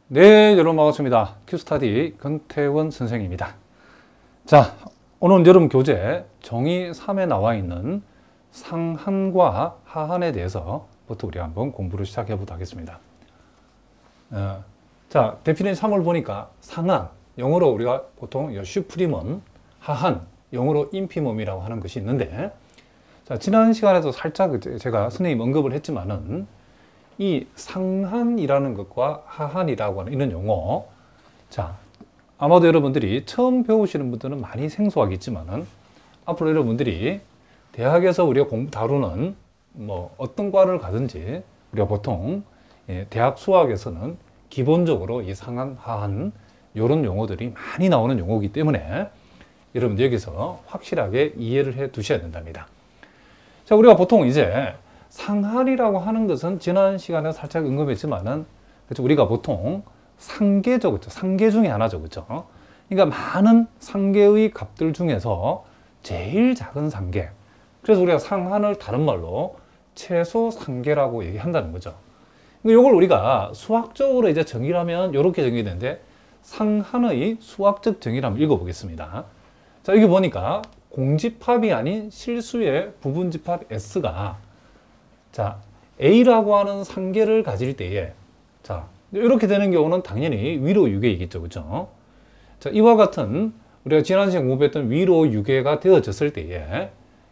네, 여러분 반갑습니다. 큐스타디 권태원 선생입니다. 자, 오늘 여러분 교재 정의 3에 나와 있는 상한과 하한에 대해서부터 우리 한번 공부를 시작해 보도록 하겠습니다. 자, 데피니션 3을 보니까 상한, 영어로 우리가 보통 슈프리멈, 하한, 영어로 인피멈이라고 하는 것이 있는데, 자, 지난 시간에도 살짝 제가 선생님 언급을 했지만은 이 상한이라는 것과 하한이라고 하는 이런 용어, 자, 아마도 여러분들이 처음 배우시는 분들은 많이 생소하겠지만은 앞으로 여러분들이 대학에서 우리가 다루는 뭐 어떤 과를 가든지 우리가 보통 대학 수학에서는 기본적으로 이 상한, 하한 이런 용어들이 많이 나오는 용어이기 때문에 여러분들 여기서 확실하게 이해를 해 두셔야 된답니다. 자, 우리가 보통 이제 상한이라고 하는 것은 지난 시간에 살짝 언급했지만은, 그렇죠? 우리가 보통 상계죠, 그렇죠? 상계 중에 하나죠, 그렇죠? 그러니까 많은 상계의 값들 중에서 제일 작은 상계. 그래서 우리가 상한을 다른 말로 최소 상계라고 얘기한다는 거죠. 이걸 우리가 수학적으로 이제 정의를 하면 이렇게 정의되는데, 상한의 수학적 정의를 한번 읽어보겠습니다. 자, 여기 보니까 공집합이 아닌 실수의 부분집합 S가, 자, A라고 하는 상계를 가질 때에, 자, 이렇게 되는 경우는 당연히 위로 유계이겠죠, 그죠? 자, 이와 같은 우리가 지난 시간에 공부했던 위로 유계가 되어졌을 때에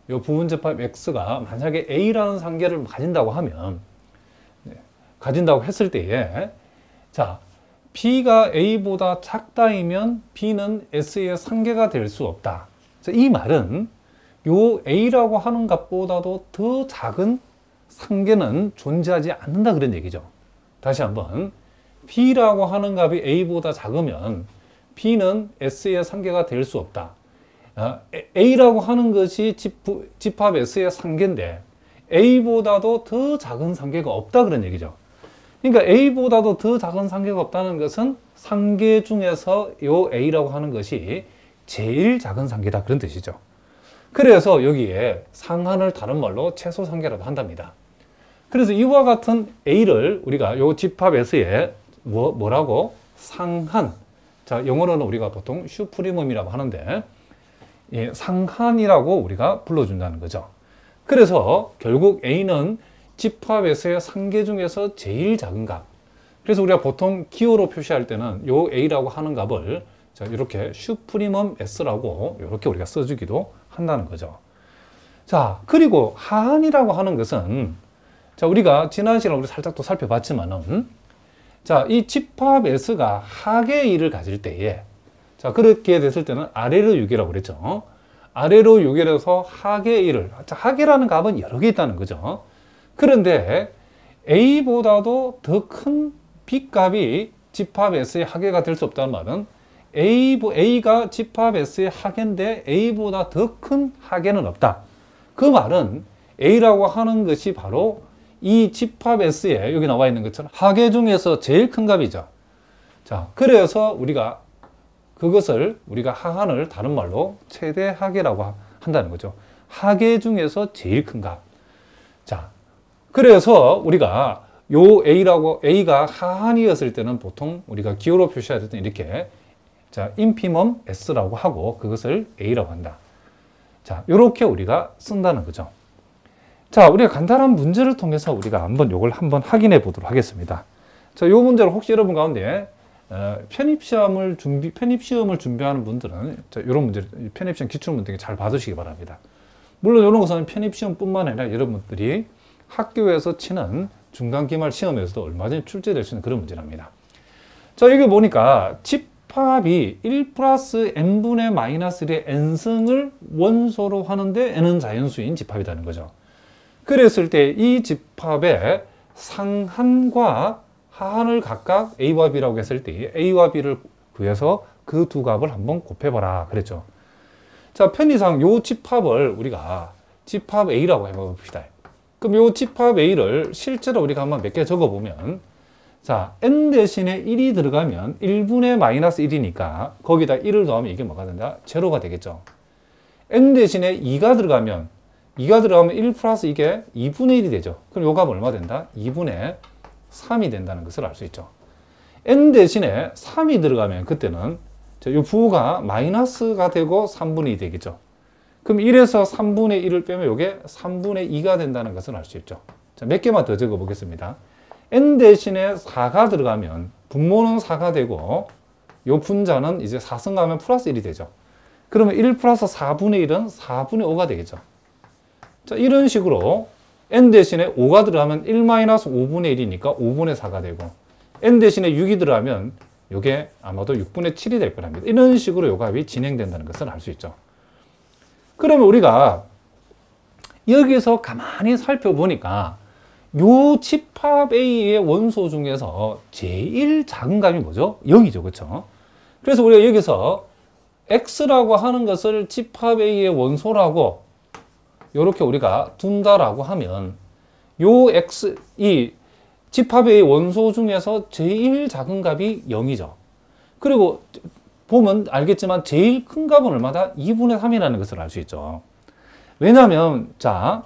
이 부분집합 X가 만약에 A라는 상계를 가진다고 하면, 가진다고 했을 때에, 자, B가 A보다 작다이면 B는 S의 상계가 될 수 없다. 자, 이 말은 요 A라고 하는 값보다도 더 작은 상계는 존재하지 않는다 그런 얘기죠. 다시 한번, B라고 하는 값이 A보다 작으면 B는 S의 상계가 될 수 없다. A라고 하는 것이 집합 S의 상계인데 A보다도 더 작은 상계가 없다 그런 얘기죠. 그러니까 A보다도 더 작은 상계가 없다는 것은 상계 중에서 요 A라고 하는 것이 제일 작은 상계다 그런 뜻이죠. 그래서 여기에 상한을 다른 말로 최소 상계라고 한답니다. 그래서 이와 같은 A를 우리가 요 집합 S에 뭐라고? 상한. 자, 영어로는 우리가 보통 슈프리멈이라고 하는데, 예, 상한이라고 우리가 불러준다는 거죠. 그래서 결국 A는 집합 S의 상계 중에서 제일 작은 값. 그래서 우리가 보통 기호로 표시할 때는 요 A라고 하는 값을, 자, 이렇게 슈프리멈 S라고 이렇게 우리가 써주기도 한다는 거죠. 자, 그리고 하한이라고 하는 것은, 자, 우리가 지난 시간에 우리 살짝 또 살펴봤지만은, 자, 이 집합 S가 하계 A를 가질 때에, 자, 그렇게 됐을 때는 아래로 유계라고 그랬죠. 아래로 유계해서 하계 A를, 자, 하계라는 값은 여러 개 있다는 거죠. 그런데 A보다도 더 큰 B 값이 집합 S의 하계가 될 수 없다는 말은 A가 집합 S의 하계인데 A보다 더 큰 하계는 없다. 그 말은 A라고 하는 것이 바로 이 집합 S에 여기 나와 있는 것처럼 하계 중에서 제일 큰 값이죠. 자, 그래서 우리가 그것을 우리가 하한을 다른 말로 최대 하계라고 한다는 거죠. 하계 중에서 제일 큰 값. 자, 그래서 우리가 요 A가 하한이었을 때는 보통 우리가 기호로 표시할 때는 이렇게, 자, 인피멈 S라고 하고 그것을 A라고 한다. 자, 요렇게 우리가 쓴다는 거죠. 자, 우리가 간단한 문제를 통해서 우리가 한번 요걸 한번 확인해 보도록 하겠습니다. 자, 요 문제를 혹시 여러분 가운데 편입시험을 준비하는 분들은, 자, 요런 문제, 편입시험 기출문제 잘 받으시기 바랍니다. 물론 이런 것은 편입시험뿐만 아니라 여러분들이 학교에서 치는 중간기말 시험에서도 얼마 전에 출제될 수 있는 그런 문제랍니다. 자, 여기 보니까 집합이 1 플러스 n분의 마이너스 1의 n승을 원소로 하는데 n은 자연수인 집합이라는 거죠. 그랬을 때 이 집합의 상한과 하한을 각각 A와 B라고 했을 때 A와 B를 구해서 그 두 값을 한번 곱해봐라 그랬죠. 자, 편의상 요 집합을 우리가 집합 A라고 해봅시다. 그럼 요 집합 A를 실제로 우리가 한번 몇 개 적어보면, 자, n 대신에 1이 들어가면 1분의 마이너스 1이니까 거기다 1을 더하면 이게 뭐가 된다? 제로가 되겠죠. n 대신에 2가 들어가면 1 플러스 이게 2분의 1이 되죠. 그럼 요 값 얼마 된다? 2분의 3이 된다는 것을 알 수 있죠. n 대신에 3이 들어가면 그때는 이 부호가 마이너스가 되고 3분의 2 되겠죠. 그럼 1에서 3분의 1을 빼면 이게 3분의 2가 된다는 것을 알 수 있죠. 자, 몇 개만 더 적어 보겠습니다. n 대신에 4가 들어가면 분모는 4가 되고 요 분자는 이제 4승가하면 플러스 1이 되죠. 그러면 1 플러스 4분의 1은 4분의 5가 되겠죠. 자, 이런 식으로 n 대신에 5가 들어가면 1 마이너스 5분의 1이니까 5분의 4가 되고 n 대신에 6이 들어가면 이게 아마도 6분의 7이 될 거랍니다. 이런 식으로 요 값이 진행된다는 것을 알 수 있죠. 그러면 우리가 여기서 가만히 살펴보니까 요 집합 A의 원소 중에서 제일 작은 값이 뭐죠? 0이죠. 그렇죠? 그래서 우리가 여기서 X라고 하는 것을 집합 A의 원소라고 이렇게 우리가 둔다라고 하면 요 X, 이 집합 A의 원소 중에서 제일 작은 값이 0이죠. 그리고 보면 알겠지만 제일 큰 값은 얼마다? 2분의 3이라는 것을 알 수 있죠. 왜냐하면 자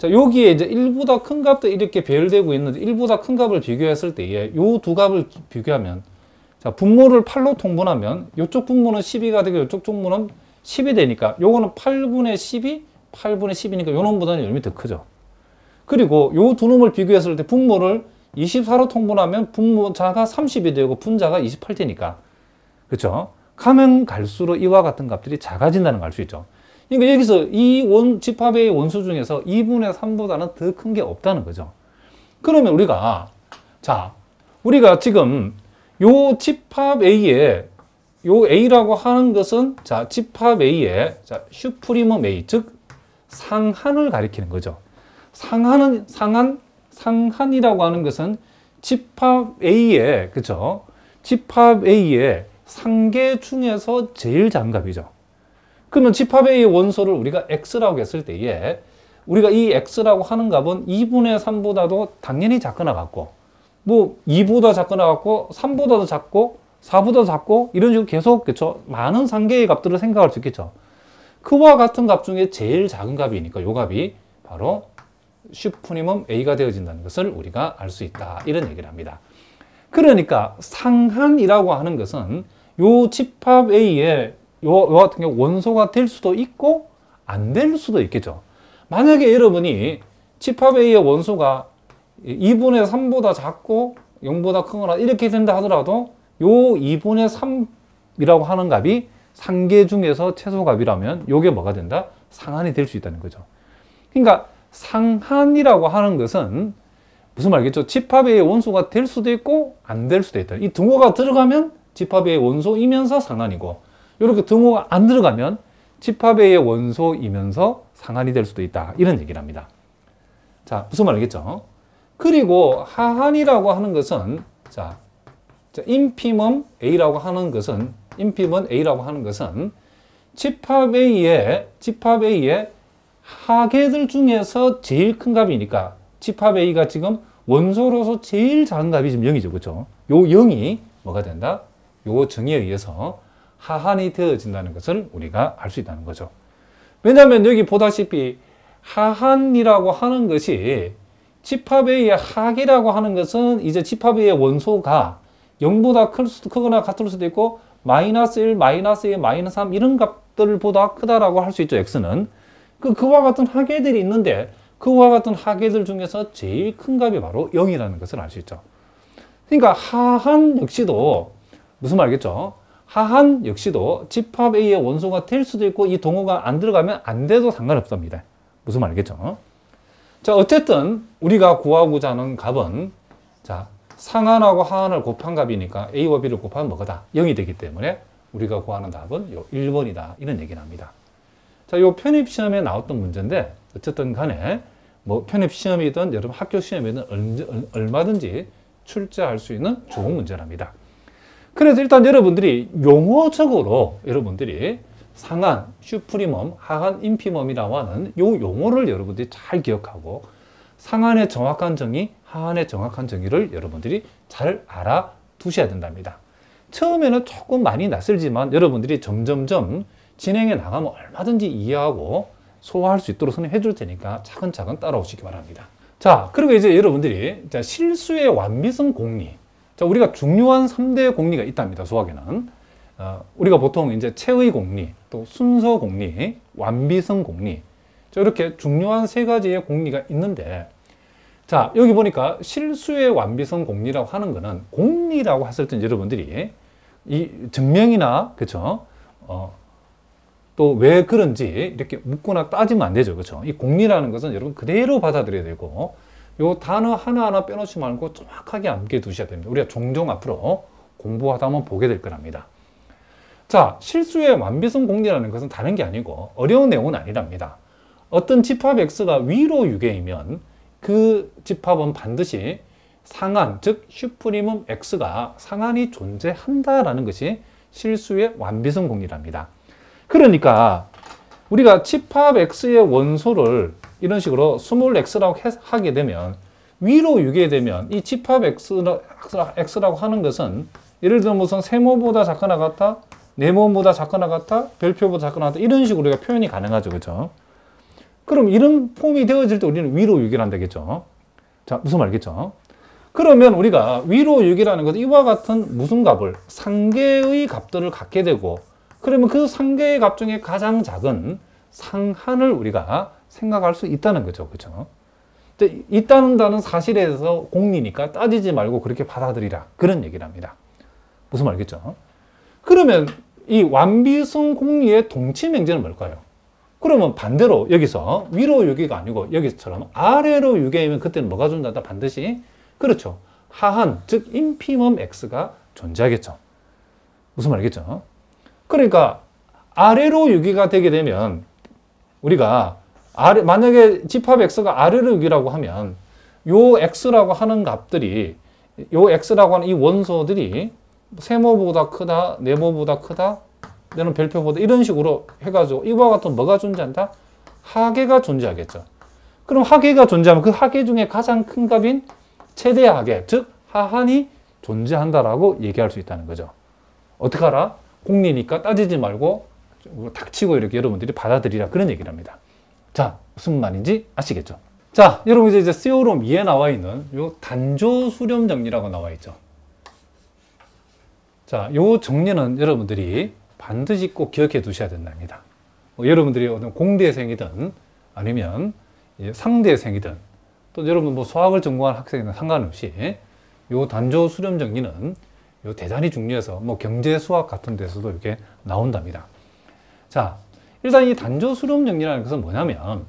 여기에 이제 1보다 큰 값도 이렇게 배열되고 있는데 1보다 큰 값을 비교했을 때에 요 두 값을 비교하면 자 분모를 8로 통분하면 이쪽 분모는 12가 되고 이쪽 분모는 10이 되니까 요거는 8분의 12, 8분의 10이니까 요 놈보다는 요놈이 더 크죠. 그리고 요 두 놈을 비교했을 때 분모를 24로 통분하면 분모자가 30이 되고 분자가 28 되니까 그렇죠? 가면 갈수록 이와 같은 값들이 작아진다는 걸 알 수 있죠. 그러니까 여기서 이 집합의 원수 중에서 2분의 3보다는 더 큰 게 없다는 거죠. 그러면 우리가 지금 요 집합 A에 요 A라고 하는 것은 집합 A의 슈프리멈 A, 즉 상한을 가리키는 거죠. 상한이라고 하는 것은 집합 A의 그렇죠? 집합 A의 상계 중에서 제일 작은 값이죠. 그러면 집합 A의 원소를 우리가 X라고 했을 때에 우리가 이 X라고 하는 값은 2분의 3보다도 당연히 작거나 같고 뭐 2보다 작거나 같고 3보다도 작고 4보다 작고 이런 식으로 계속 그렇죠? 많은 상계의 값들을 생각할 수 있겠죠. 그와 같은 값 중에 제일 작은 값이니까 이 값이 바로 슈프리멈 A가 되어진다는 것을 우리가 알 수 있다. 이런 얘기를 합니다. 그러니까 상한이라고 하는 것은 요 집합 A의 요 같은 경우 원소가 될 수도 있고 안 될 수도 있겠죠. 만약에 여러분이 집합 A의 원소가 2분의 3보다 작고 0보다 크거나 이렇게 된다 하더라도 요 2분의 3이라고 하는 값이 상계 중에서 최소값이라면 요게 뭐가 된다? 상한이 될 수 있다는 거죠. 그러니까 상한이라고 하는 것은 무슨 말이겠죠? 집합 A의 원소가 될 수도 있고 안 될 수도 있다. 이 등호가 들어가면 집합 A의 원소이면서 상한이고 이렇게 등호가 안 들어가면 집합 A의 원소이면서 상한이 될 수도 있다. 이런 얘기를 합니다. 자, 무슨 말이겠죠? 그리고 하한이라고 하는 것은 인피멈 A라고 하는 것은 집합 A의 하계들 중에서 제일 큰 값이니까 집합 A가 지금 원소로서 제일 작은 값이 지금 0이죠. 그렇죠? 요 0이 뭐가 된다? 요 정의에 의해서 하한이 되어진다는 것을 우리가 알 수 있다는 거죠. 왜냐하면 여기 보다시피 하한이라고 하는 것이 집합 A의 하계라고 하는 것은 이제 집합 A의 원소가 0보다 크거나 같을 수도 있고 마이너스 1, 마이너스 2, 마이너스 3 이런 값들보다 크다라고 할 수 있죠. X는. 그와 같은 하계들이 있는데 그와 같은 하계들 중에서 제일 큰 값이 바로 0이라는 것을 알 수 있죠. 그러니까 하한 역시도 무슨 말이겠죠? 하한 역시도 집합 A의 원소가 될 수도 있고 이 동호가 안 들어가면 안 돼도 상관없습니다. 무슨 말이겠죠? 자, 어쨌든 우리가 구하고자 하는 값은 상한하고 하한을 곱한 값이니까 A와 B를 곱하면 뭐가다? 0이 되기 때문에 우리가 구하는 답은 요 1번이다. 이런 얘기를 합니다. 자, 요 편입시험에 나왔던 문제인데 어쨌든 간에 뭐 편입시험이든 여러분 학교 시험이든 얼마든지 출제할 수 있는 좋은 문제랍니다. 그래서 일단 여러분들이 용어적으로 여러분들이 상한, 슈프리멈, 하한, 인피멈이라고 하는 요 용어를 여러분들이 잘 기억하고 상한의 정확한 정의, 하한의 정확한 정의를 여러분들이 잘 알아두셔야 된답니다. 처음에는 조금 많이 낯설지만 여러분들이 점점점 진행해 나가면 얼마든지 이해하고 소화할 수 있도록 선생님이 해줄 테니까 차근차근 따라오시기 바랍니다. 자, 그리고 이제 여러분들이 실수의 완비성 공리, 자, 우리가 중요한 3대 공리가 있답니다. 수학에는. 우리가 보통 이제 체의 공리, 또 순서 공리, 완비성 공리. 자, 이렇게 중요한 3가지의 공리가 있는데, 자, 여기 보니까 실수의 완비성 공리라고 하는 거는 공리라고 했을 때 여러분들이 이 증명이나, 그쵸? 또 왜 그런지 이렇게 묻거나 따지면 안 되죠. 그쵸? 이 공리라는 것은 여러분 그대로 받아들여야 되고, 요 단어 하나하나 빼놓지 말고 정확하게 암기해 두셔야 됩니다. 우리가 종종 앞으로 공부하다 보면 보게 될 거랍니다. 자, 실수의 완비성 공리라는 것은 다른 게 아니고 어려운 내용은 아니랍니다. 어떤 집합 x가 위로 유계이면 그 집합은 반드시 상한, 즉 슈프림um x가 상한이 존재한다라는 것이 실수의 완비성 공리랍니다. 그러니까 우리가 집합 x의 원소를 이런 식으로 스몰 x라고 하게 되면, 위로 유계되면 이 집합 x라고 하는 것은 예를 들어 무슨 세모보다 작거나 같다, 네모보다 작거나 같다, 별표보다 작거나 같다, 이런 식으로 우리가 표현이 가능하죠. 그죠? 그럼 이런 폼이 되어질 때 우리는 위로 유기를 한다겠죠. 자, 무슨 말이겠죠? 그러면 우리가 위로 유기라는 것은 이와 같은 무슨 값을, 상계의 값들을 갖게 되고, 그러면 그 상계의 값 중에 가장 작은 상한을 우리가 생각할 수 있다는 거죠. 그죠? 있다는 사실에 대해서 공리니까 따지지 말고 그렇게 받아들이라, 그런 얘기를 합니다. 무슨 말이겠죠? 그러면 이 완비성 공리의 동치 명제는 뭘까요? 그러면 반대로 여기서 위로 유기가 아니고 여기처럼 아래로 유기이면 그때는 뭐가 존재한다? 반드시, 그렇죠, 하한, 즉 인피멈 x가 존재하겠죠. 무슨 말이겠죠? 그러니까 아래로 유기가 되게 되면 우리가 만약에 집합 x가 아래로 유기라고 하면 요 x라고 하는 값들이, 요 x라고 하는 이 원소들이 세모보다 크다, 네모보다 크다, 내는 별표보다, 이런 식으로 해가지고 이와 같은 뭐가 존재한다? 하계가 존재하겠죠. 그럼 하계가 존재하면 그 하계 중에 가장 큰 값인 최대 하계, 즉 하한이 존재한다라고 얘기할 수 있다는 거죠. 어떻게 알아? 공리니까 따지지 말고 닥치고 이렇게 여러분들이 받아들이라, 그런 얘기를 합니다. 자, 무슨 말인지 아시겠죠? 자, 여러분 이제 세오롬 2에 나와 있는 요 단조 수렴 정리라고 나와 있죠. 자, 요 정리는 여러분들이 반드시 꼭 기억해 두셔야 된답니다. 여러분들이 어떤 공대생이든 아니면 상대생이든 또 여러분 뭐 수학을 전공한 학생이든 상관없이 요 단조 수렴 정리는 요 대단히 중요해서 뭐 경제 수학 같은 데서도 이렇게 나온답니다. 자, 일단 이 단조 수렴 정리라는 것은 뭐냐면,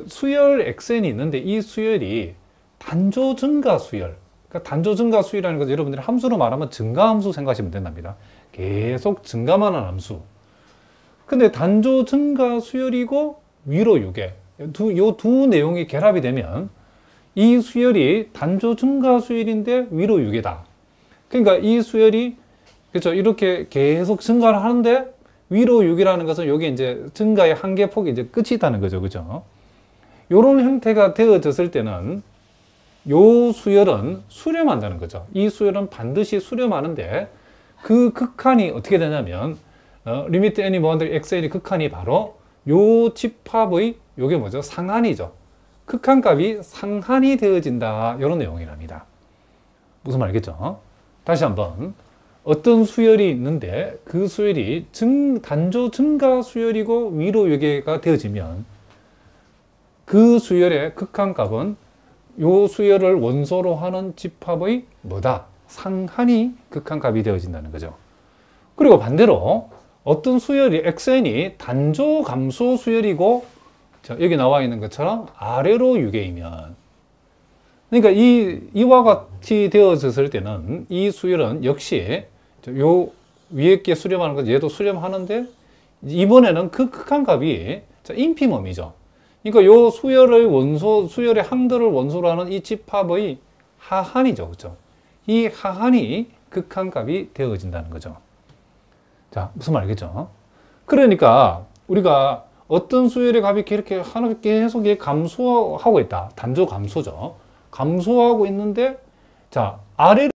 수열 xn이 있는데 이 수열이 단조 증가 수열, 그러니까 단조 증가 수열이라는 것은 여러분들이 함수로 말하면 증가함수 생각하시면 된답니다. 계속 증가만 하는 함수. 근데 단조 증가 수열이고 위로 유계, 요 두 내용이 결합이 되면 이 수열이 단조 증가 수열인데 위로 유계다. 그러니까 이 수열이, 그렇죠, 이렇게 계속 증가를 하는데 위로 유기라는 것은 여기 이제 증가의 한계폭이 이제 끝이 있다는 거죠. 그죠? 요런 형태가 되어졌을 때는 요 수열은 수렴한다는 거죠. 이 수열은 반드시 수렴하는데 그 극한이 어떻게 되냐면, 리미트 n이 뭐한데 xn이 극한이 바로 요 집합의 요게 뭐죠? 상한이죠. 극한값이 상한이 되어진다. 이런 내용이랍니다. 무슨 말이겠죠? 다시 한번. 어떤 수열이 있는데 그 수열이 단조 증가 수열이고 위로 유계가 되어지면 그 수열의 극한값은 요 수열을 원소로 하는 집합의 뭐다? 상한이 극한값이 되어진다는 거죠. 그리고 반대로 어떤 수열이 xn이 단조 감소 수열이고 여기 나와 있는 것처럼 아래로 유계이면, 그러니까 이와 같이 되어졌을 때는 이 수열은 역시 요 위에 게 수렴하는 것, 얘도 수렴하는데 이번에는 그 극한값이 인피멈이죠. 그러니까 요 수열의 원소, 수열의 항들을 원소로 하는 이 집합의 하한이죠. 그렇죠? 이 하한이 극한값이 되어진다는 거죠. 자, 무슨 말이겠죠? 그러니까 우리가 어떤 수열의 값이 이렇게 하나 계속 감소하고 있다. 단조 감소죠. 감소하고 있는데, 자, 아래로